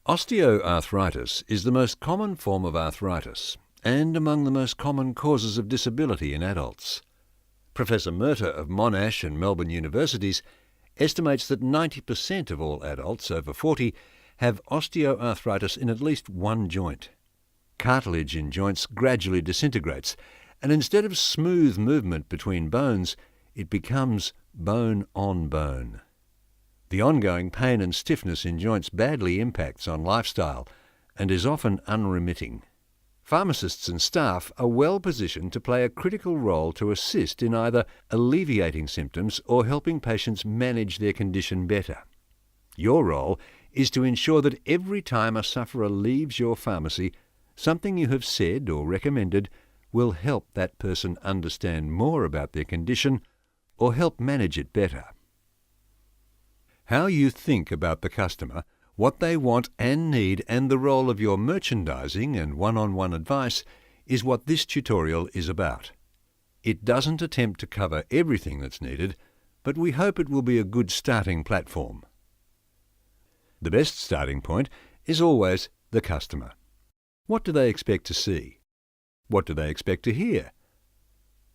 Osteoarthritis is the most common form of arthritis and among the most common causes of disability in adults. Professor Murtagh of Monash and Melbourne Universities estimates that 90% of all adults over 40 have osteoarthritis in at least one joint. Cartilage in joints gradually disintegrates, and instead of smooth movement between bones, it becomes bone on bone. The ongoing pain and stiffness in joints badly impacts on lifestyle and is often unremitting. Pharmacists and staff are well positioned to play a critical role to assist in either alleviating symptoms or helping patients manage their condition better. Your role is to ensure that every time a sufferer leaves your pharmacy, something you have said or recommended will help that person understand more about their condition or help manage it better. How you think about the customer, what they want and need, and the role of your merchandising and one-on-one advice is what this tutorial is about. It doesn't attempt to cover everything that's needed, but we hope it will be a good starting platform. The best starting point is always the customer. What do they expect to see? What do they expect to hear?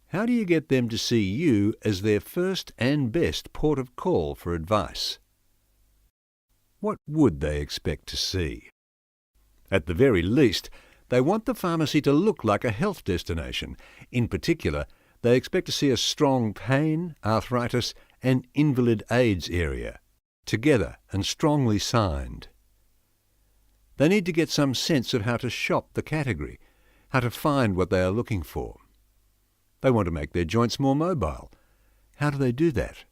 How do you get them to see you as their first and best port of call for advice? What would they expect to see? At the very least, they want the pharmacy to look like a health destination. In particular, they expect to see a strong pain, arthritis, and invalid aids area, together and strongly signed. They need to get some sense of how to shop the category, how to find what they are looking for. They want to make their joints more mobile. How do they do that?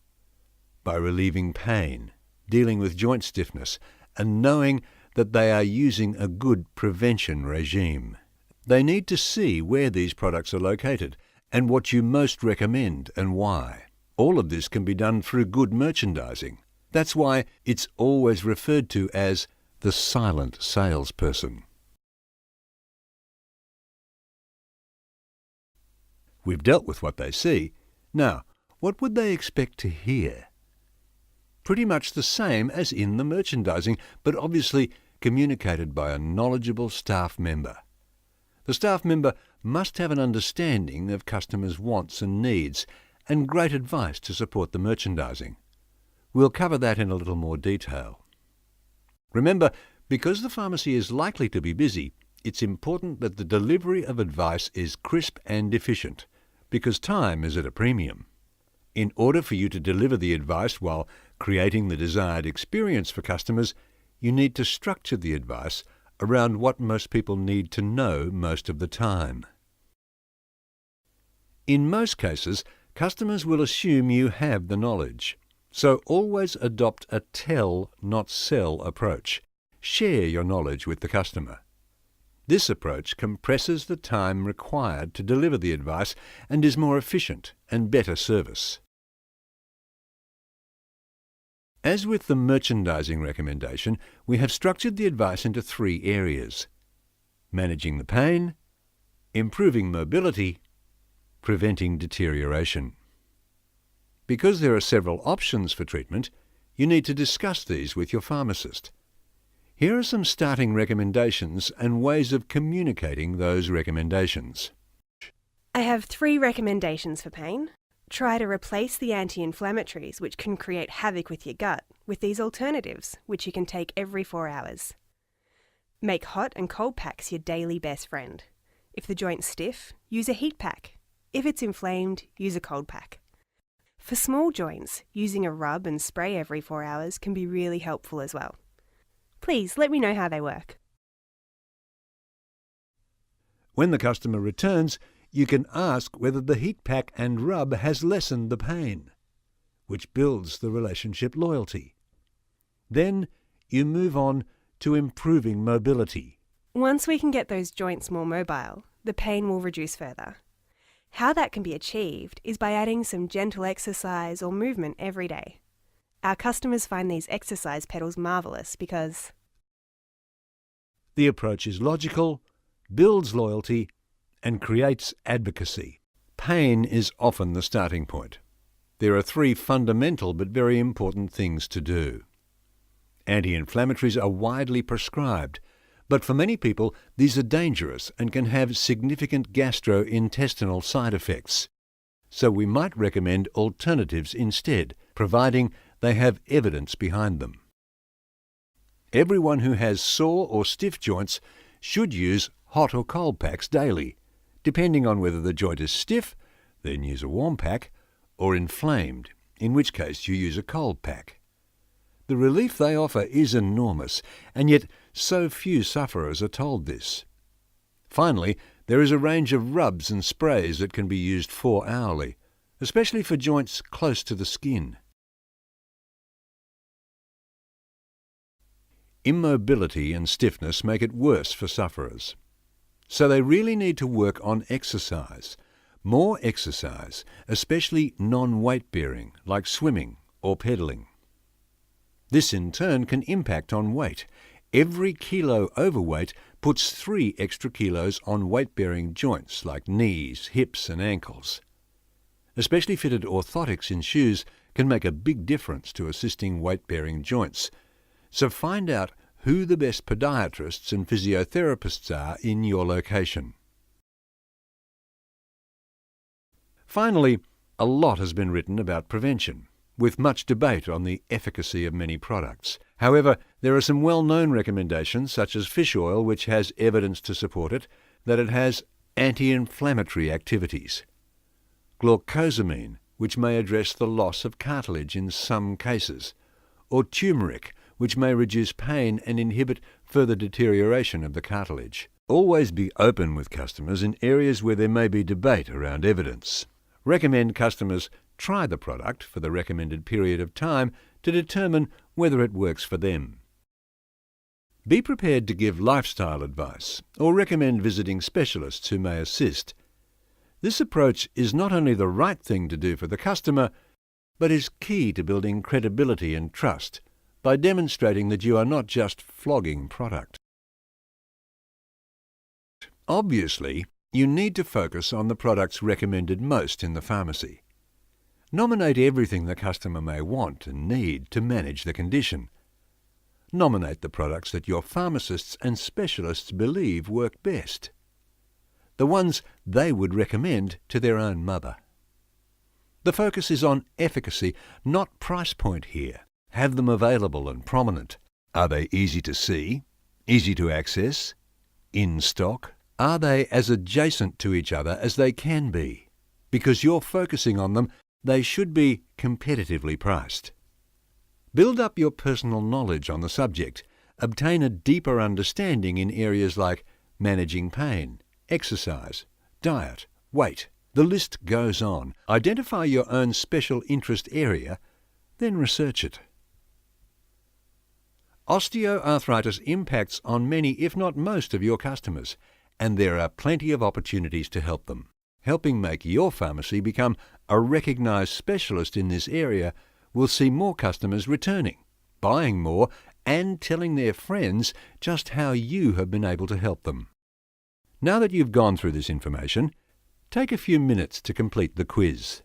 By relieving pain, dealing with joint stiffness, and knowing that they are using a good prevention regime. They need to see where these products are located and what you most recommend and why. All of this can be done through good merchandising. That's why it's always referred to as the silent salesperson. We've dealt with what they see. Now, what would they expect to hear? Pretty much the same as in the merchandising, but obviously communicated by a knowledgeable staff member. The staff member must have an understanding of customers' wants and needs, and great advice to support the merchandising. We'll cover that in a little more detail. Remember, because the pharmacy is likely to be busy, it's important that the delivery of advice is crisp and efficient, because time is at a premium. In order for you to deliver the advice while creating the desired experience for customers, you need to structure the advice around what most people need to know most of the time. In most cases, customers will assume you have the knowledge, so always adopt a tell, not sell approach. Share your knowledge with the customer. This approach compresses the time required to deliver the advice and is more efficient and better service. As with the merchandising recommendation, we have structured the advice into 3 areas: managing the pain, improving mobility, preventing deterioration. Because there are several options for treatment, you need to discuss these with your pharmacist. Here are some starting recommendations and ways of communicating those recommendations. I have 3 recommendations for pain. Try to replace the anti-inflammatories, which can create havoc with your gut, with these alternatives, which you can take every 4 hours. Make hot and cold packs your daily best friend. If the joint's stiff, use a heat pack. If it's inflamed, use a cold pack. For small joints, using a rub and spray every 4 hours can be really helpful as well. Please let me know how they work. When the customer returns, you can ask whether the heat pack and rub has lessened the pain, which builds the relationship loyalty. Then you move on to improving mobility. Once we can get those joints more mobile, the pain will reduce further. How that can be achieved is by adding some gentle exercise or movement every day. Our customers find these exercise pedals marvellous because the approach is logical, builds loyalty, and creates advocacy. Pain is often the starting point. There are 3 fundamental but very important things to do. Anti-inflammatories are widely prescribed, but for many people these are dangerous and can have significant gastrointestinal side effects. So we might recommend alternatives instead, providing they have evidence behind them. Everyone who has sore or stiff joints should use hot or cold packs daily. Depending on whether the joint is stiff, then use a warm pack, or inflamed, in which case you use a cold pack. The relief they offer is enormous, and yet so few sufferers are told this. Finally, there is a range of rubs and sprays that can be used 4-hourly, especially for joints close to the skin. Immobility and stiffness make it worse for sufferers. So they really need to work on exercise. More exercise, especially non-weight-bearing, like swimming or pedalling. This in turn can impact on weight. Every kilo overweight puts 3 extra kilos on weight-bearing joints like knees, hips and ankles. Especially fitted orthotics in shoes can make a big difference to assisting weight-bearing joints. So find out who the best podiatrists and physiotherapists are in your location. Finally, a lot has been written about prevention, with much debate on the efficacy of many products. However, there are some well-known recommendations, such as fish oil, which has evidence to support it, that it has anti-inflammatory activities. Glucosamine, which may address the loss of cartilage in some cases, or turmeric, which may reduce pain and inhibit further deterioration of the cartilage. Always be open with customers in areas where there may be debate around evidence. Recommend customers try the product for the recommended period of time to determine whether it works for them. Be prepared to give lifestyle advice or recommend visiting specialists who may assist. This approach is not only the right thing to do for the customer, but is key to building credibility and trust by demonstrating that you are not just flogging product. Obviously, you need to focus on the products recommended most in the pharmacy. Nominate everything the customer may want and need to manage the condition. Nominate the products that your pharmacists and specialists believe work best, the ones they would recommend to their own mother. The focus is on efficacy, not price point here. Have them available and prominent. Are they easy to see, easy to access, in stock? Are they as adjacent to each other as they can be? Because you're focusing on them, they should be competitively priced. Build up your personal knowledge on the subject. Obtain a deeper understanding in areas like managing pain, exercise, diet, weight. The list goes on. Identify your own special interest area, then research it. Osteoarthritis impacts on many, if not most, of your customers, and there are plenty of opportunities to help them. Helping make your pharmacy become a recognised specialist in this area will see more customers returning, buying more, and telling their friends just how you have been able to help them. Now that you've gone through this information, take a few minutes to complete the quiz.